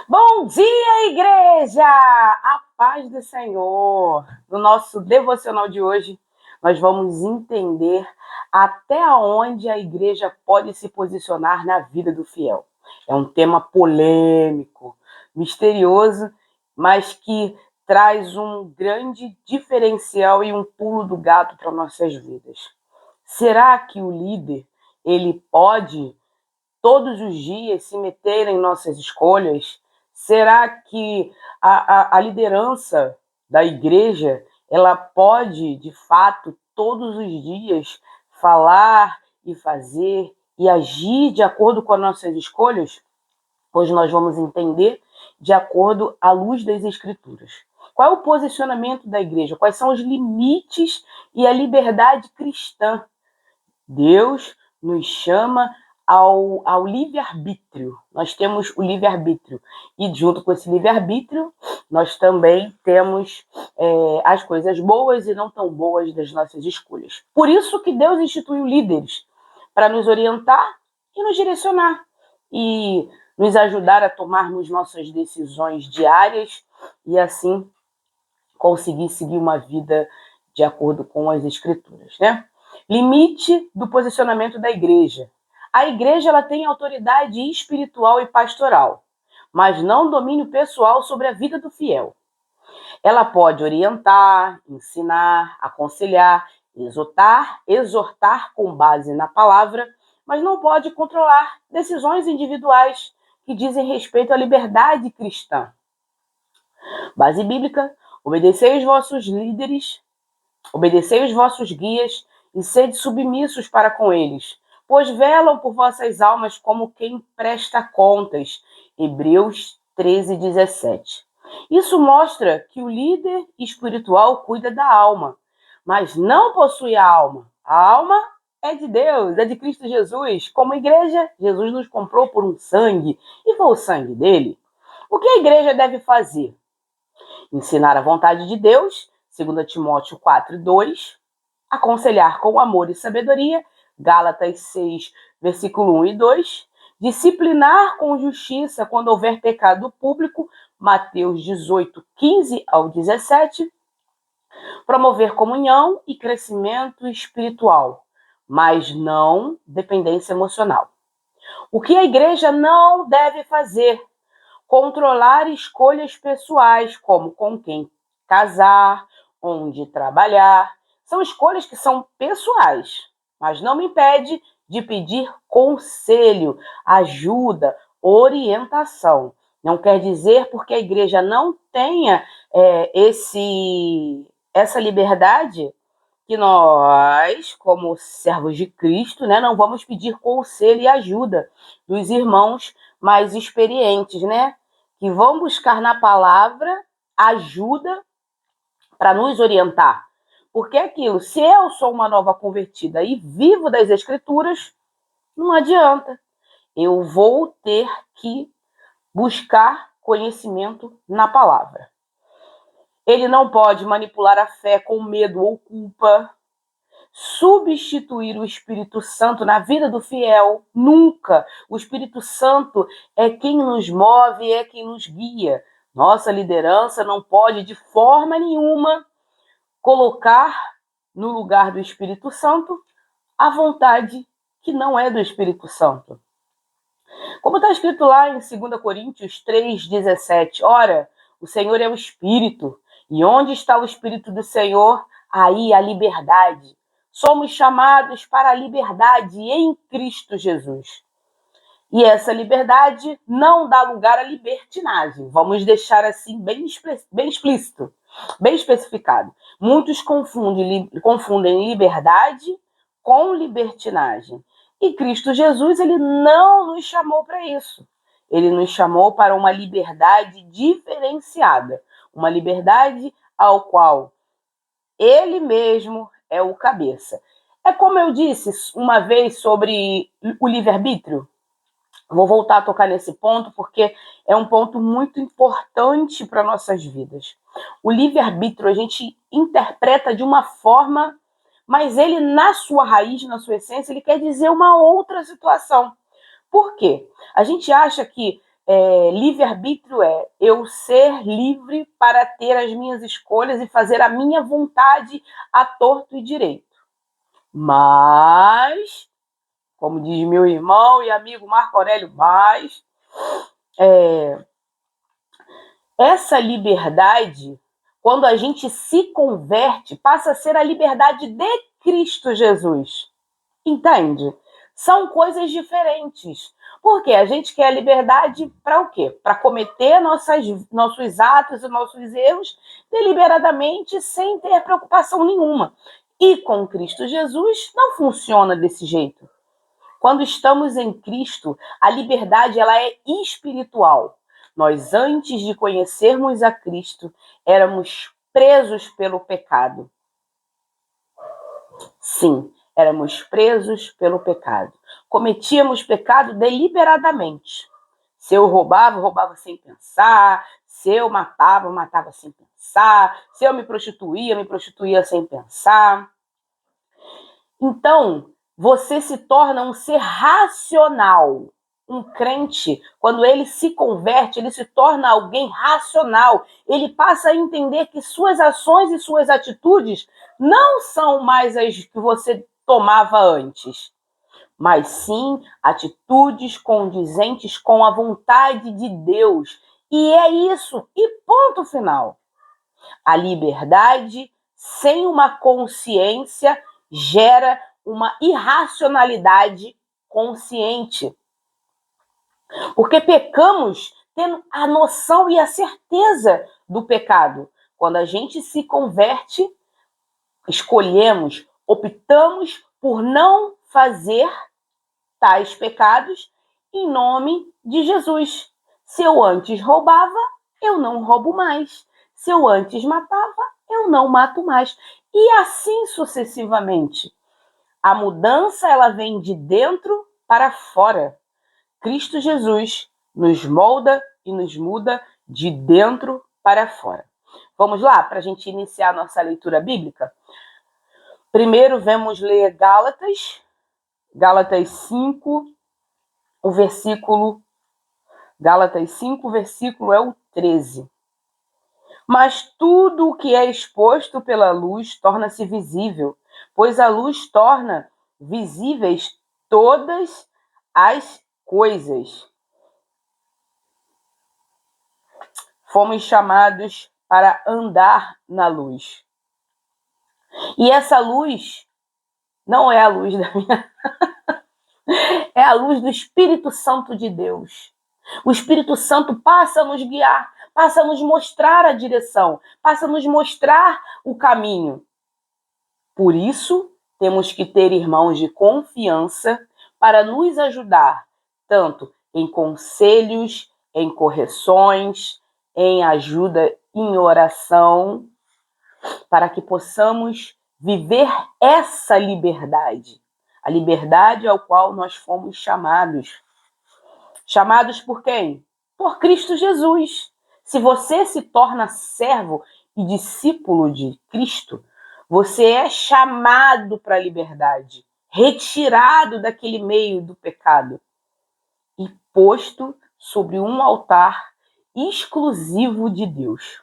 Bom dia, igreja! A paz do Senhor. No nosso devocional de hoje, nós vamos entender até onde a igreja pode se posicionar na vida do fiel. É um tema polêmico, misterioso, mas que traz um grande diferencial e um pulo do gato para nossas vidas. Será que o líder, ele pode todos os dias se meter em nossas escolhas? Será que a liderança da igreja ela pode, de fato, todos os dias falar e fazer e agir de acordo com as nossas escolhas? Hoje nós vamos entender de acordo à luz das Escrituras. Qual é o posicionamento da igreja? Quais são os limites e a liberdade cristã? Deus nos chama ao livre-arbítrio. Nós temos o livre-arbítrio. E junto com esse livre-arbítrio, nós também temos as coisas boas e não tão boas das nossas escolhas. Por isso que Deus instituiu líderes, para nos orientar e nos direcionar. E nos ajudar a tomarmos nossas decisões diárias e assim conseguir seguir uma vida de acordo com as Escrituras, né? Limite do posicionamento da igreja. A igreja ela tem autoridade espiritual e pastoral, mas não domínio pessoal sobre a vida do fiel. Ela pode orientar, ensinar, aconselhar, exortar com base na palavra, mas não pode controlar decisões individuais que dizem respeito à liberdade cristã. Base bíblica: obedecei os vossos líderes, obedecei os vossos guias e sede submissos para com eles, pois velam por vossas almas como quem presta contas. Hebreus 13:17. Isso mostra que o líder espiritual cuida da alma, mas não possui a alma. A alma é de Deus, é de Cristo Jesus. Como igreja, Jesus nos comprou por um sangue, e foi o sangue dele. O que a igreja deve fazer? Ensinar a vontade de Deus, 2 Timóteo 4:2, aconselhar com amor e sabedoria, Gálatas 6, versículo 1 e 2, disciplinar com justiça quando houver pecado público, Mateus 18:15-17, promover comunhão e crescimento espiritual, mas não dependência emocional. O que a igreja não deve fazer? Controlar escolhas pessoais, como com quem casar, onde trabalhar. São escolhas que são pessoais, mas não me impede de pedir conselho, ajuda, orientação. Não quer dizer porque a igreja não tenha essa liberdade que nós, como servos de Cristo, né, não vamos pedir conselho e ajuda dos irmãos mais experientes, né, que vão buscar na palavra ajuda para nos orientar. Porque é aquilo, se eu sou uma nova convertida e vivo das Escrituras, não adianta. Eu vou ter que buscar conhecimento na palavra. Ele não pode manipular a fé com medo ou culpa, substituir o Espírito Santo na vida do fiel, nunca. O Espírito Santo é quem nos move, é quem nos guia. Nossa liderança não pode, de forma nenhuma, colocar no lugar do Espírito Santo a vontade que não é do Espírito Santo. Como está escrito lá em 2 Coríntios 3:17, ora, o Senhor é o Espírito, e onde está o Espírito do Senhor, aí a liberdade. Somos chamados para a liberdade em Cristo Jesus. E essa liberdade não dá lugar à libertinagem. Vamos deixar assim bem explícito, bem especificado. Muitos confundem liberdade com libertinagem. E Cristo Jesus, ele não nos chamou para isso. Ele nos chamou para uma liberdade diferenciada. Uma liberdade ao qual ele mesmo é o cabeça. É como eu disse uma vez sobre o livre-arbítrio. Vou voltar a tocar nesse ponto porque é um ponto muito importante para nossas vidas. O livre-arbítrio a gente interpreta de uma forma, mas ele, na sua raiz, na sua essência, ele quer dizer uma outra situação. Por quê? A gente acha que livre-arbítrio é eu ser livre para ter as minhas escolhas e fazer a minha vontade a torto e direito. Mas, como diz meu irmão e amigo Marco Aurélio Vaz, essa liberdade, quando a gente se converte, passa a ser a liberdade de Cristo Jesus. Entende? São coisas diferentes. Porque a gente quer liberdade para o quê? Para cometer nossos atos e nossos erros deliberadamente, sem ter preocupação nenhuma. E com Cristo Jesus não funciona desse jeito. Quando estamos em Cristo, a liberdade ela é espiritual. Nós, antes de conhecermos a Cristo, éramos presos pelo pecado. Sim, éramos presos pelo pecado. Cometíamos pecado deliberadamente. Se eu roubava, roubava sem pensar. Se eu matava, matava sem pensar. Se eu me prostituía sem pensar. Então, você se torna um ser racional. Um crente, quando ele se converte, ele se torna alguém racional. Ele passa a entender que suas ações e suas atitudes não são mais as que você tomava antes, mas sim atitudes condizentes com a vontade de Deus. E é isso, e ponto final. A liberdade sem uma consciência gera uma irracionalidade consciente. Porque pecamos tendo a noção e a certeza do pecado. Quando a gente se converte, escolhemos, optamos por não fazer tais pecados em nome de Jesus. Se eu antes roubava, eu não roubo mais. Se eu antes matava, eu não mato mais. E assim sucessivamente. A mudança ela vem de dentro para fora. Cristo Jesus nos molda e nos muda de dentro para fora. Vamos lá, para a gente iniciar nossa leitura bíblica? Primeiro, vamos ler Gálatas 5, o versículo... Gálatas 5, o versículo é o 13. Mas tudo o que é exposto pela luz torna-se visível, pois a luz torna visíveis todas as coisas. Fomos chamados para andar na luz. E essa luz não é a luz da minha... é a luz do Espírito Santo de Deus. O Espírito Santo passa a nos guiar, passa a nos mostrar a direção, passa a nos mostrar o caminho. Por isso, temos que ter irmãos de confiança para nos ajudar, tanto em conselhos, em correções, em ajuda em oração, para que possamos viver essa liberdade. A liberdade ao qual nós fomos chamados. Chamados por quem? Por Cristo Jesus. Se você se torna servo e discípulo de Cristo, você é chamado para a liberdade, retirado daquele meio do pecado e posto sobre um altar exclusivo de Deus.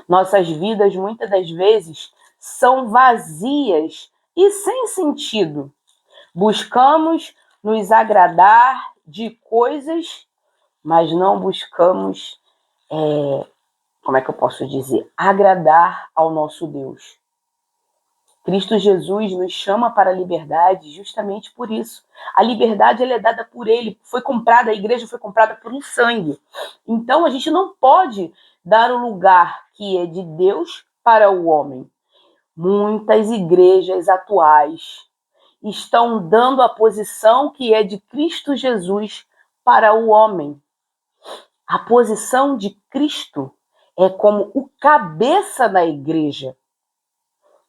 Nossas vidas, muitas das vezes, são vazias e sem sentido. Buscamos nos agradar de coisas, mas não buscamos, como é que eu posso dizer, agradar ao nosso Deus. Cristo Jesus nos chama para a liberdade justamente por isso. A liberdade ela é dada por Ele, foi comprada, a igreja foi comprada por um sangue. Então a gente não pode dar o lugar que é de Deus para o homem. Muitas igrejas atuais estão dando a posição que é de Cristo Jesus para o homem. A posição de Cristo é como o cabeça da igreja.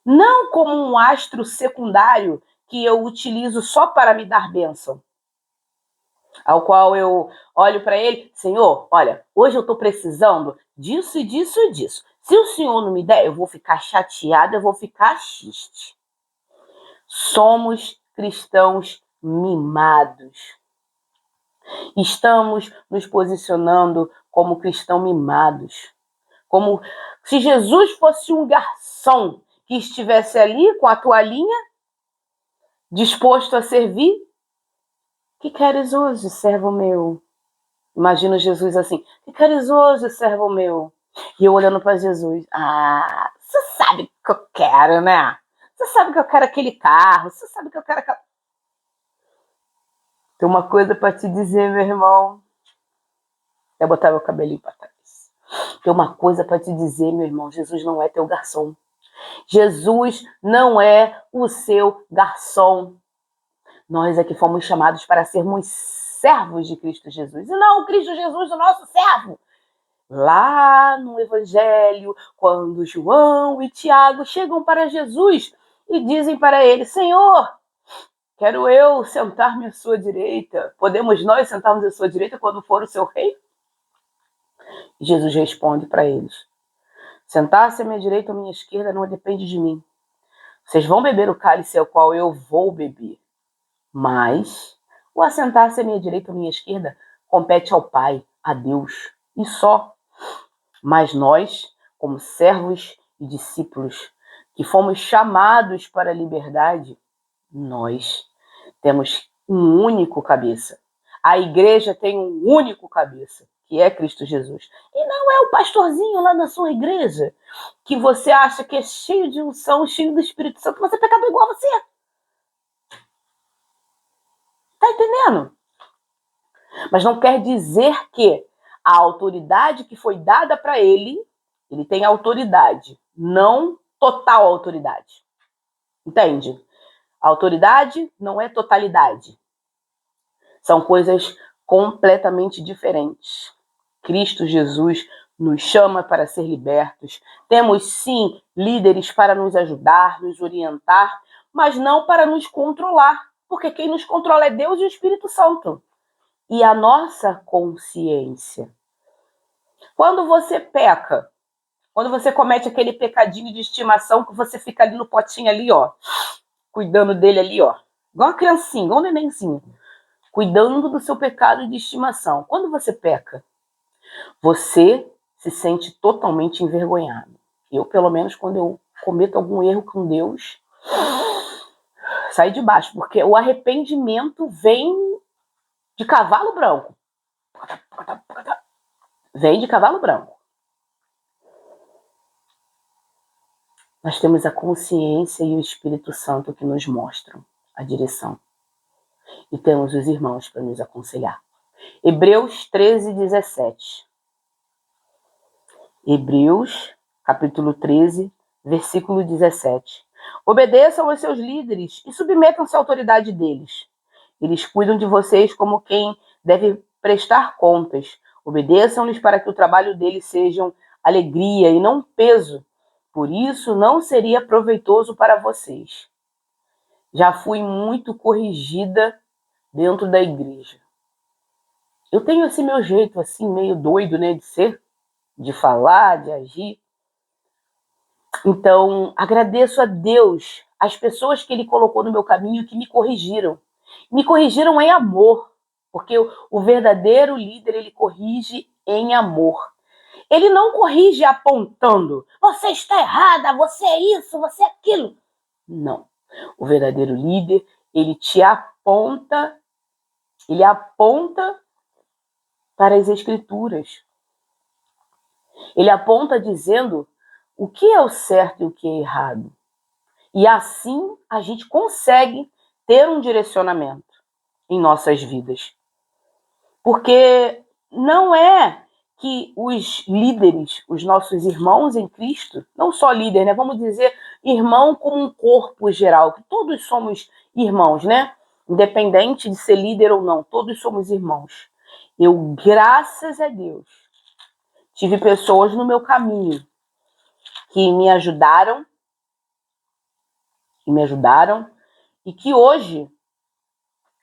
Não como um astro secundário que eu utilizo só para me dar bênção. Ao qual eu olho para ele, Senhor, olha, hoje eu estou precisando disso e disso e disso. Se o Senhor não me der, eu vou ficar chateada, eu vou ficar triste. Somos cristãos mimados. Estamos nos posicionando como cristãos mimados. Como se Jesus fosse um garçom que estivesse ali com a toalhinha, disposto a servir. Que queres hoje, servo meu? Imagino Jesus assim, que queres hoje, servo meu? E eu olhando para Jesus, você sabe o que eu quero, né? Você sabe que eu quero aquele carro, você sabe que eu quero aquela... Tem uma coisa para te dizer, meu irmão. Eu botar meu cabelinho para trás. Tem uma coisa para te dizer, meu irmão. Jesus não é teu garçom. Jesus não é o seu garçom. Nós é que fomos chamados para sermos servos de Cristo Jesus. E não Cristo Jesus, o nosso servo. Lá no Evangelho, quando João e Tiago chegam para Jesus e dizem para ele, Senhor, quero eu sentar-me à sua direita. Podemos nós sentarmos à sua direita quando for o seu rei? E Jesus responde para eles, sentar-se à minha direita ou à minha esquerda não depende de mim. Vocês vão beber o cálice ao qual eu vou beber. Mas o assentar-se à minha direita ou à minha esquerda compete ao Pai, a Deus, e só. Mas nós, como servos e discípulos, que fomos chamados para a liberdade, nós temos um único cabeça. A igreja tem um único cabeça, que é Cristo Jesus. E não é o pastorzinho lá na sua igreja, que você acha que é cheio de unção, cheio do Espírito Santo, mas é pecador igual a você. Tá entendendo? Mas não quer dizer que a autoridade que foi dada para ele tem autoridade, não total autoridade. Entende? A autoridade não é totalidade. São coisas completamente diferentes. Cristo Jesus nos chama para ser libertos. Temos, sim, líderes para nos ajudar, nos orientar, mas não para nos controlar, porque quem nos controla é Deus e o Espírito Santo. E a nossa consciência. Quando você peca, quando você comete aquele pecadinho de estimação que você fica ali no potinho ali, ó, cuidando dele ali, ó, igual uma criancinha, igual um nenenzinho, cuidando do seu pecado de estimação. Quando você peca, você se sente totalmente envergonhado. Eu, pelo menos, quando eu cometo algum erro com Deus, saio de baixo, porque o arrependimento vem de cavalo branco. Vem de cavalo branco. Nós temos a consciência e o Espírito Santo que nos mostram a direção. E temos os irmãos para nos aconselhar. Hebreus 13, 17. Hebreus, capítulo 13, versículo 17. Obedeçam aos seus líderes e submetam-se à autoridade deles. Eles cuidam de vocês como quem deve prestar contas. Obedeçam-lhes para que o trabalho deles seja alegria e não peso. Por isso, não seria proveitoso para vocês. Já fui muito corrigida dentro da igreja. Eu tenho esse meu jeito assim, meio doido, né, de ser, de falar, de agir. Então, agradeço a Deus, as pessoas que Ele colocou no meu caminho que me corrigiram. Me corrigiram em amor, porque o verdadeiro líder, ele corrige em amor. Ele não corrige apontando, você está errada, você é isso, você é aquilo. Não. O verdadeiro líder, ele te aponta, ele aponta para as Escrituras. Ele aponta dizendo o que é o certo e o que é errado. E assim a gente consegue ter um direcionamento em nossas vidas. Porque não é que os líderes, os nossos irmãos em Cristo, não só líder, né? Vamos dizer irmão como um corpo geral, que todos somos irmãos, né? Independente de ser líder ou não, todos somos irmãos. Eu, graças a Deus, tive pessoas no meu caminho que me ajudaram e que hoje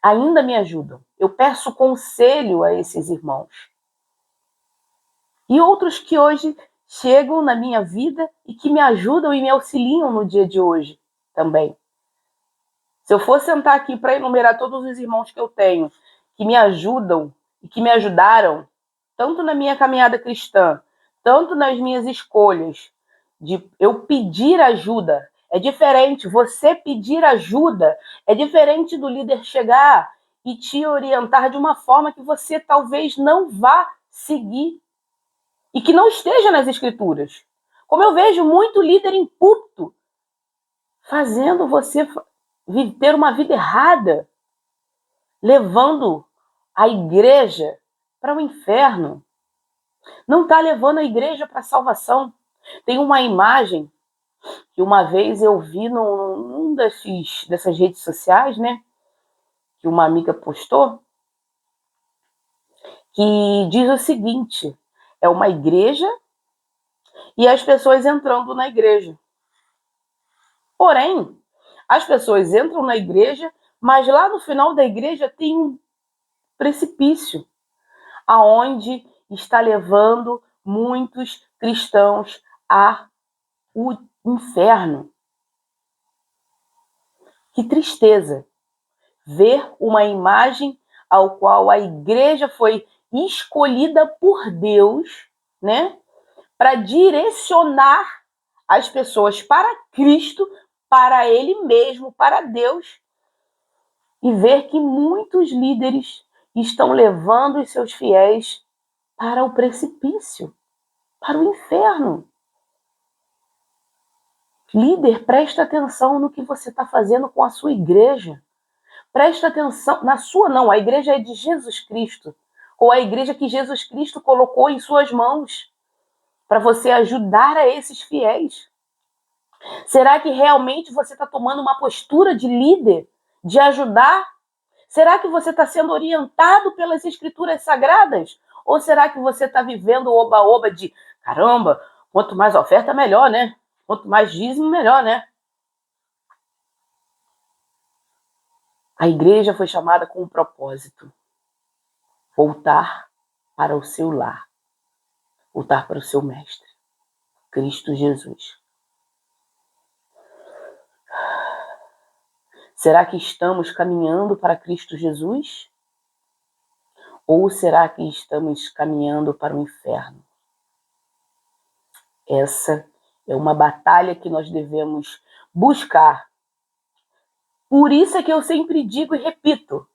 ainda me ajudam. Eu peço conselho a esses irmãos. E outros que hoje chegam na minha vida e que me ajudam e me auxiliam no dia de hoje também. Se eu for sentar aqui para enumerar todos os irmãos que eu tenho, que me ajudam e que me ajudaram, tanto na minha caminhada cristã, tanto nas minhas escolhas, de eu pedir ajuda. É diferente, você pedir ajuda é diferente do líder chegar e te orientar de uma forma que você talvez não vá seguir e que não esteja nas escrituras. Como eu vejo muito líder em púlpito fazendo você ter uma vida errada, levando a igreja para o inferno. Não está levando a igreja para a salvação. Tem uma imagem que uma vez eu vi num dessas redes sociais, né? Que uma amiga postou, que diz o seguinte: é uma igreja e as pessoas entrando na igreja. Porém, as pessoas entram na igreja, mas lá no final da igreja tem um precipício, aonde está levando muitos cristãos ao inferno. Que tristeza ver uma imagem ao qual a igreja foi escolhida por Deus, né, para direcionar as pessoas para Cristo, para Ele mesmo, para Deus, e ver que muitos líderes estão levando os seus fiéis para o precipício, para o inferno. Líder, presta atenção no que você está fazendo com a sua igreja. Presta atenção, na sua não, a igreja é de Jesus Cristo, ou a igreja que Jesus Cristo colocou em suas mãos, para você ajudar a esses fiéis. Será que realmente você está tomando uma postura de líder, de ajudar? Será que você está sendo orientado pelas escrituras sagradas? Ou será que você está vivendo o oba-oba de, caramba, quanto mais oferta, melhor, né? Quanto mais dízimo, melhor, né? A igreja foi chamada com um propósito: voltar para o seu lar, voltar para o seu mestre, Cristo Jesus. Será que estamos caminhando para Cristo Jesus? Ou será que estamos caminhando para o inferno? Essa é uma batalha que nós devemos buscar. Por isso é que eu sempre digo e repito: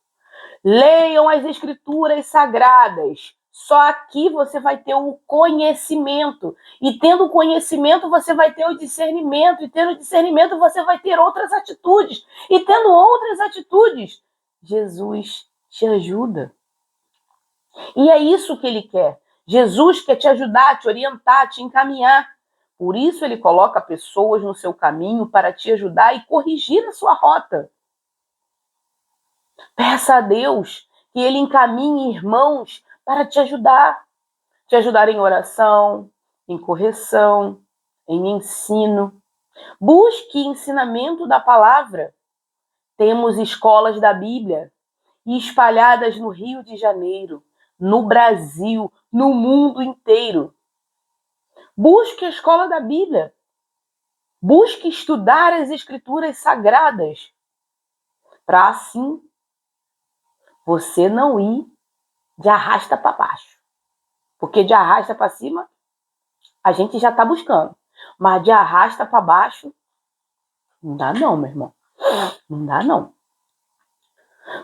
leiam as escrituras sagradas. Só aqui você vai ter o conhecimento. E tendo o conhecimento, você vai ter o discernimento. E tendo o discernimento, você vai ter outras atitudes. E tendo outras atitudes, Jesus te ajuda. E é isso que ele quer. Jesus quer te ajudar, te orientar, te encaminhar. Por isso ele coloca pessoas no seu caminho para te ajudar e corrigir a sua rota. Peça a Deus que ele encaminhe irmãos para te ajudar em oração, em correção, em ensino. Busque ensinamento da palavra. Temos escolas da Bíblia espalhadas no Rio de Janeiro, no Brasil, no mundo inteiro. Busque a escola da Bíblia. Busque estudar as escrituras sagradas, para assim você não ir de arrasta para baixo. Porque de arrasta para cima, a gente já está buscando. Mas de arrasta para baixo, não dá não, meu irmão. Não dá não.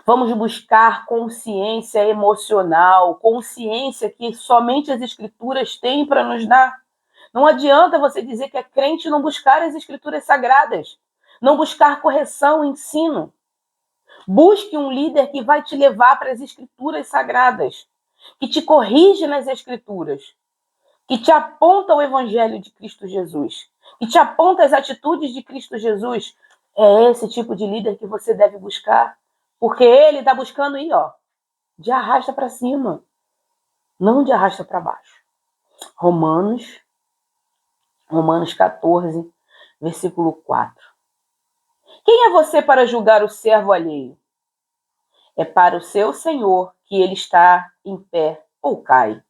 Vamos buscar consciência emocional, consciência que somente as escrituras têm para nos dar. Não adianta você dizer que é crente e não buscar as escrituras sagradas, não buscar correção, ensino. Busque um líder que vai te levar para as escrituras sagradas, que te corrige nas escrituras, que te aponta o evangelho de Cristo Jesus, que te aponta as atitudes de Cristo Jesus. É esse tipo de líder que você deve buscar, porque ele está buscando ir, ó, de arrasta para cima, não de arrasta para baixo. Romanos 14, versículo 4. Quem é você para julgar o servo alheio? É para o seu Senhor que ele está em pé ou cai.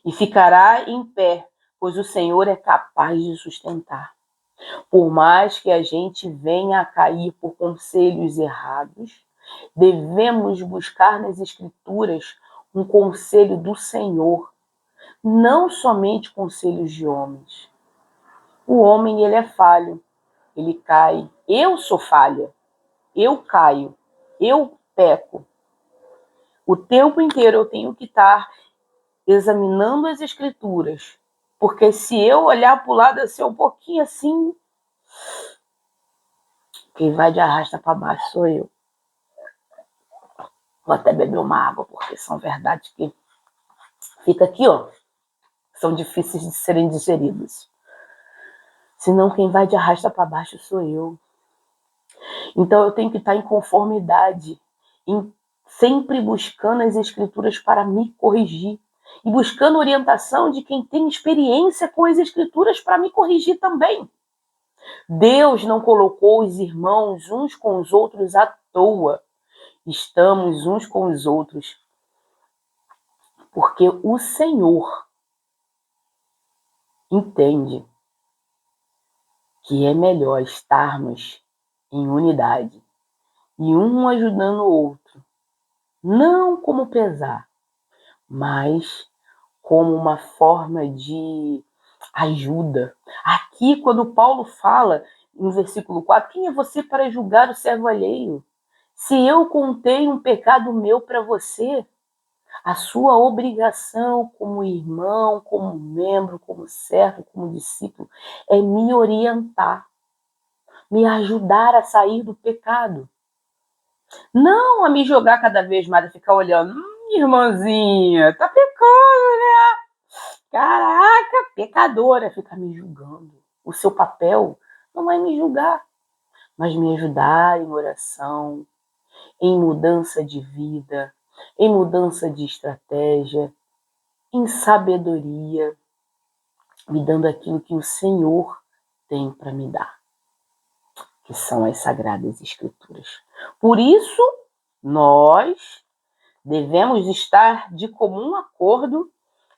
E ficará em pé, pois o Senhor é capaz de sustentar. Por mais que a gente venha a cair por conselhos errados, Devemos buscar nas Escrituras um conselho do Senhor, não somente conselhos de homens. O homem, ele é falho, ele cai. Eu sou falha, eu caio, eu peco. O tempo inteiro eu tenho que estar examinando as Escrituras, porque se eu olhar para o lado assim, um pouquinho assim, quem vai de arrasta para baixo sou eu. Vou até beber uma água, porque são verdades que fica aqui, ó, são difíceis de serem digeridas. Senão quem vai de arrasta para baixo sou eu. Então eu tenho que estar em conformidade, sempre buscando as Escrituras para me corrigir e buscando orientação de quem tem experiência com as Escrituras para me corrigir também. Deus não colocou os irmãos uns com os outros à toa. Estamos uns com os outros porque o Senhor entende que é melhor estarmos em unidade e um ajudando o outro, não como pesar, mas como uma forma de ajuda. Aqui, quando Paulo fala, no versículo 4, quem é você para julgar o servo alheio? Se eu contei um pecado meu para você, a sua obrigação como irmão, como membro, como servo, como discípulo, é me orientar, me ajudar a sair do pecado. Não a me jogar cada vez mais, a ficar olhando, irmãzinha, tá pecando, né? Caraca, pecadora, ficar me julgando. O seu papel não é me julgar, mas me ajudar em oração, em mudança de vida, em mudança de estratégia, em sabedoria, me dando aquilo que o Senhor tem para me dar, que são as Sagradas Escrituras. Por isso, nós devemos estar de comum acordo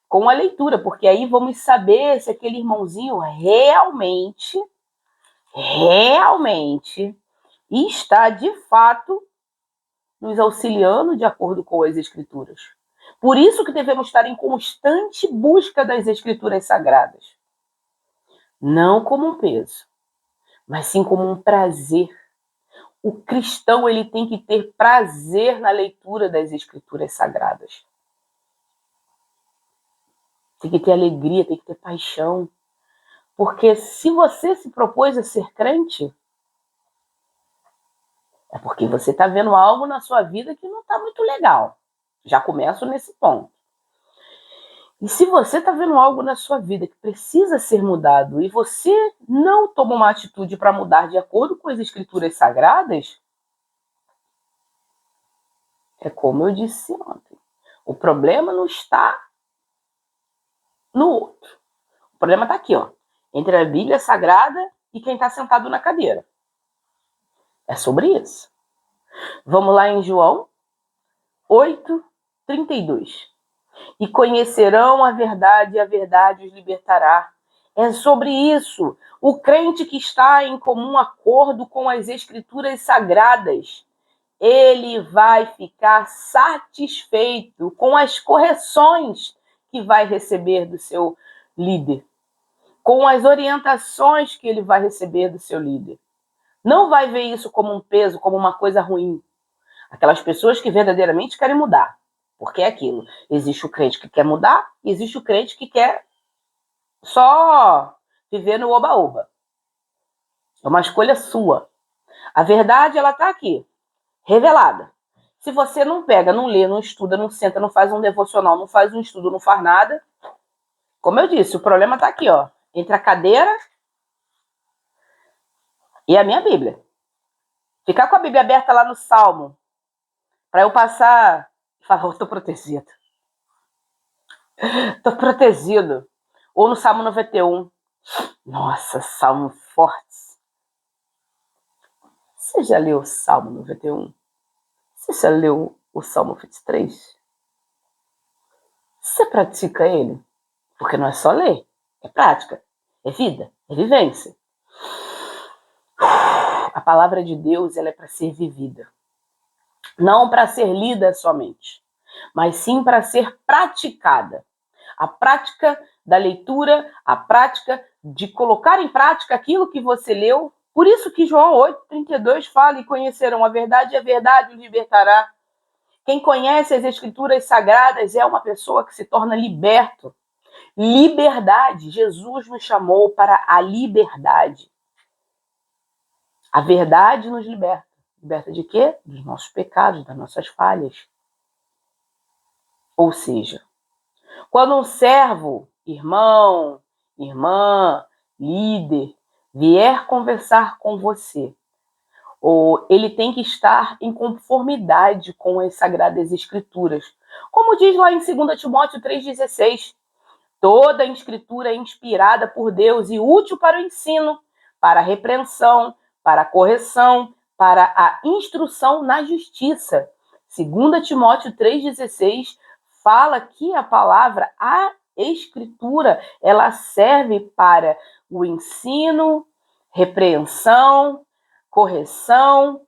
com a leitura, porque aí vamos saber se aquele irmãozinho realmente está, de fato, nos auxiliando de acordo com as Escrituras. Por isso que devemos estar em constante busca das Escrituras Sagradas. Não como um peso, mas sim como um prazer. O cristão, ele tem que ter prazer na leitura das Escrituras Sagradas. Tem que ter alegria, tem que ter paixão. Porque se você se propôs a ser crente, é porque você está vendo algo na sua vida que não está muito legal. Já começo nesse ponto. E se você está vendo algo na sua vida que precisa ser mudado e você não toma uma atitude para mudar de acordo com as Escrituras Sagradas, é como eu disse ontem. O problema não está no outro. O problema está aqui, ó, entre a Bíblia Sagrada e quem está sentado na cadeira. É sobre isso. Vamos lá em João 8:32. E conhecerão a verdade, e a verdade os libertará. É sobre isso. O crente que está em comum acordo com as Escrituras Sagradas, ele vai ficar satisfeito com as correções que vai receber do seu líder, com as orientações que ele vai receber do seu líder. Não vai ver isso como um peso, como uma coisa ruim. Aquelas pessoas que verdadeiramente querem mudar. Porque é aquilo. Existe o crente que quer mudar e existe o crente que quer só viver no oba-oba. É uma escolha sua. A verdade, ela está aqui, revelada. Se você não pega, não lê, não estuda, não senta, não faz um devocional, não faz um estudo, não faz nada, como eu disse, o problema está aqui, ó, entre a cadeira e a minha Bíblia. Ficar com a Bíblia aberta lá no Salmo, para eu passar e falar, estou protegido. Estou protegido. Ou no Salmo 91. Nossa, Salmo forte. Você já leu o Salmo 91? Você já leu o Salmo 23? Você pratica ele? Porque não é só ler, é prática, é vida, é vivência. A palavra de Deus, ela é para ser vivida. não para ser lida somente, mas sim para ser praticada. A prática da leitura, a prática de colocar em prática aquilo que você leu. Por isso que João 8,32 fala: e conhecerão a verdade os libertará. Quem conhece as escrituras sagradas é uma pessoa que se torna liberto. Liberdade. Jesus nos chamou para a liberdade. A verdade nos liberta. Liberta de quê? Dos nossos pecados, das nossas falhas. Ou seja, quando um servo, irmão, irmã, líder, vier conversar com você, ou ele tem que estar em conformidade com as Sagradas Escrituras. Como diz lá em 2 Timóteo 3,16, toda a Escritura é inspirada por Deus e útil para o ensino, para a repreensão, para a correção, para a instrução na justiça. 2 Timóteo 3,16 fala que a palavra, a Escritura, ela serve para o ensino, repreensão, correção,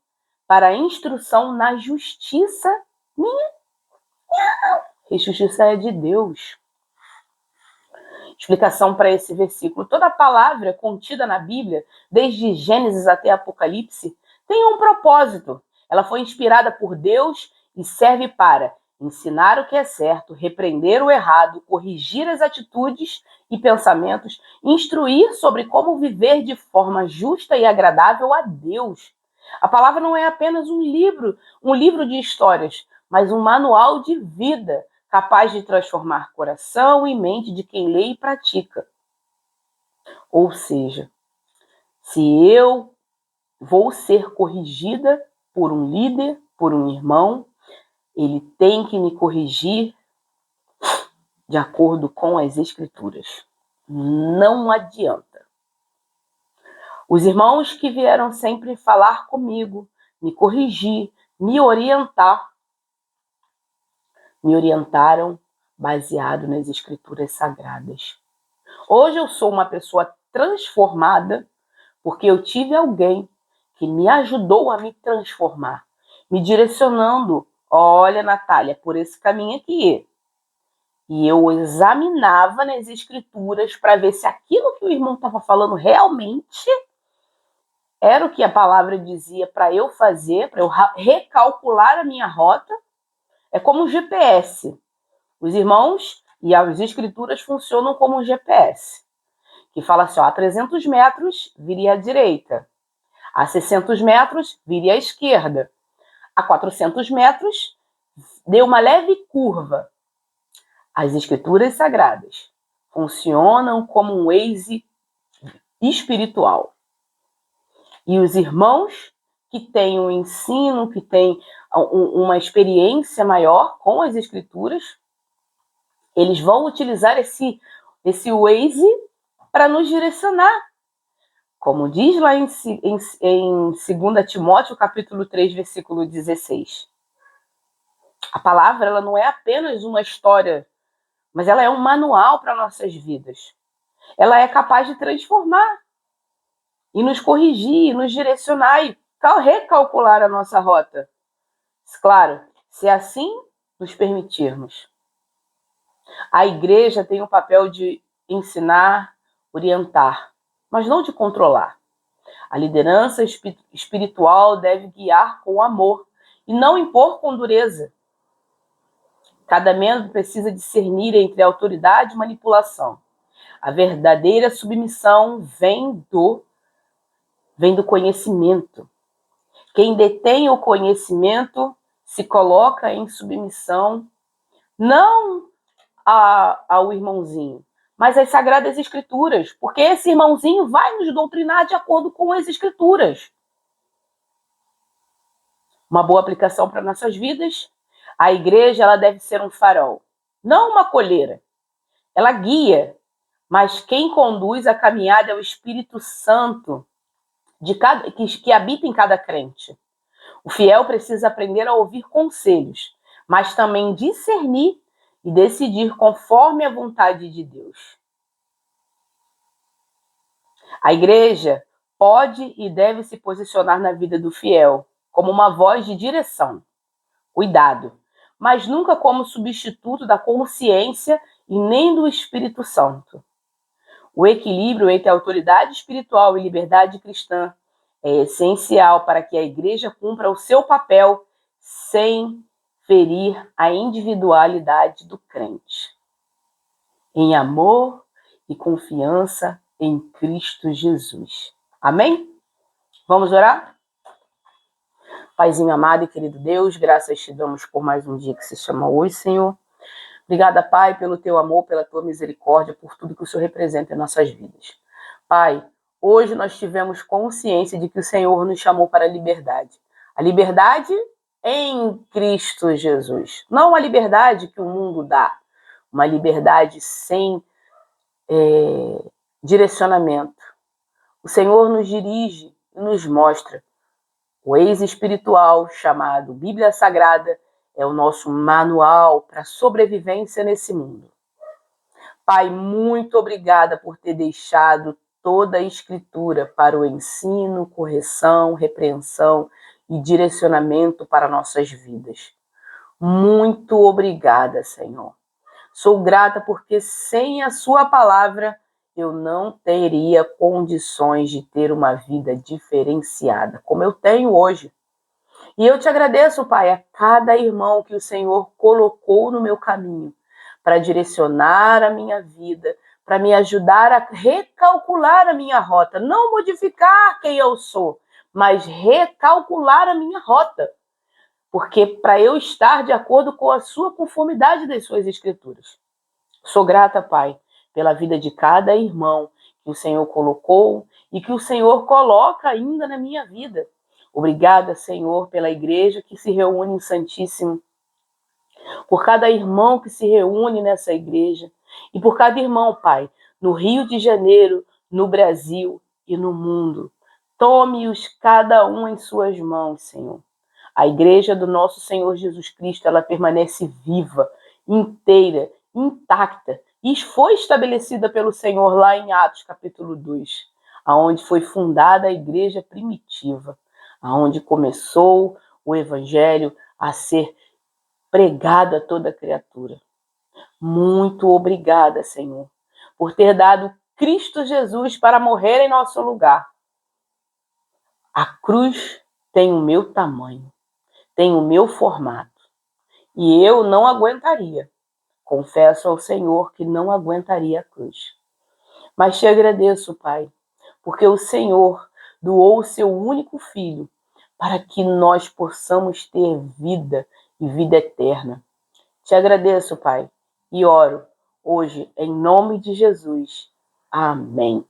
para a instrução na justiça. A justiça é de Deus. Explicação para esse versículo. Toda palavra contida na Bíblia, desde Gênesis até Apocalipse, tem um propósito. Ela foi inspirada por Deus e serve para ensinar o que é certo, repreender o errado, corrigir as atitudes e pensamentos, instruir sobre como viver de forma justa e agradável a Deus. A palavra não é apenas um livro de histórias, mas um manual de vida, capaz de transformar coração e mente de quem lê e pratica. Ou seja, se eu vou ser corrigida por um líder, por um irmão, ele tem que me corrigir de acordo com as Escrituras. Não adianta. Os irmãos que vieram sempre falar comigo, me corrigir, me orientaram baseado nas Escrituras Sagradas. Hoje eu sou uma pessoa transformada porque eu tive alguém que me ajudou a me transformar, me direcionando. Olha, Natália, por esse caminho aqui. E eu examinava nas Escrituras para ver se aquilo que o irmão estava falando realmente era o que a palavra dizia para eu fazer, para eu recalcular a minha rota. É como um GPS. Os irmãos e as Escrituras funcionam como um GPS, que fala assim, ó, a 300 metros, vire à direita. A 600 metros, vire à esquerda. A 400 metros, dê uma leve curva. As Escrituras Sagradas funcionam como um Waze espiritual. E os irmãos que têm um ensino, que têm uma experiência maior com as Escrituras, eles vão utilizar esse Waze para nos direcionar. Como diz lá em 2 Timóteo, capítulo 3, versículo 16. A palavra ela não é apenas uma história, mas ela é um manual para nossas vidas. Ela é capaz de transformar e nos corrigir, nos direcionar e recalcular a nossa rota. Claro, se assim nos permitirmos. A igreja tem o papel de ensinar, orientar, mas não de controlar. A liderança espiritual deve guiar com amor e não impor com dureza. Cada membro precisa discernir entre autoridade e manipulação. A verdadeira submissão vem do conhecimento. Quem detém o conhecimento se coloca em submissão, não ao irmãozinho, mas às Sagradas Escrituras, porque esse irmãozinho vai nos doutrinar de acordo com as Escrituras. Uma boa aplicação para nossas vidas. A igreja ela deve ser um farol, não uma coleira. Ela guia, mas quem conduz a caminhada é o Espírito Santo que habita em cada crente. O fiel precisa aprender a ouvir conselhos, mas também discernir e decidir conforme a vontade de Deus. A igreja pode e deve se posicionar na vida do fiel como uma voz de direção. Cuidado, mas nunca como substituto da consciência e nem do Espírito Santo. O equilíbrio entre autoridade espiritual e liberdade cristã é essencial para que a igreja cumpra o seu papel sem ferir a individualidade do crente. Em amor e confiança em Cristo Jesus. Amém? Vamos orar? Paizinho amado e querido Deus, graças te damos por mais um dia que se chama hoje, Senhor. Obrigada, Pai, pelo teu amor, pela tua misericórdia, por tudo que o Senhor representa em nossas vidas. Pai, hoje nós tivemos consciência de que o Senhor nos chamou para a liberdade. A liberdade em Cristo Jesus. Não a liberdade que o mundo dá, uma liberdade sem direcionamento. O Senhor nos dirige e nos mostra. O ex espiritual, chamado Bíblia Sagrada, é o nosso manual para a sobrevivência nesse mundo. Pai, muito obrigada por ter deixado toda a Escritura para o ensino, correção, repreensão e direcionamento para nossas vidas. Muito obrigada, Senhor. Sou grata porque sem a sua palavra eu não teria condições de ter uma vida diferenciada, como eu tenho hoje. E eu te agradeço, Pai, a cada irmão que o Senhor colocou no meu caminho para direcionar a minha vida, para me ajudar a recalcular a minha rota, não modificar quem eu sou, mas recalcular a minha rota. Porque para eu estar de acordo com a sua conformidade das suas escrituras. Sou grata, Pai, pela vida de cada irmão que o Senhor colocou e que o Senhor coloca ainda na minha vida. Obrigada, Senhor, pela igreja que se reúne em Santíssimo, por cada irmão que se reúne nessa igreja e por cada irmão, Pai, no Rio de Janeiro, no Brasil e no mundo. Tome-os cada um em suas mãos, Senhor. A igreja do nosso Senhor Jesus Cristo, ela permanece viva, inteira, intacta, e foi estabelecida pelo Senhor lá em Atos capítulo 2, aonde foi fundada a igreja primitiva, aonde começou o evangelho a ser pregado a toda criatura. Muito obrigada, Senhor, por ter dado Cristo Jesus para morrer em nosso lugar. A cruz tem o meu tamanho, tem o meu formato, e eu não aguentaria. Confesso ao Senhor que não aguentaria a cruz. Mas te agradeço, Pai, porque o Senhor doou o seu único Filho para que nós possamos ter vida e vida eterna. Te agradeço, Pai, e oro hoje em nome de Jesus. Amém.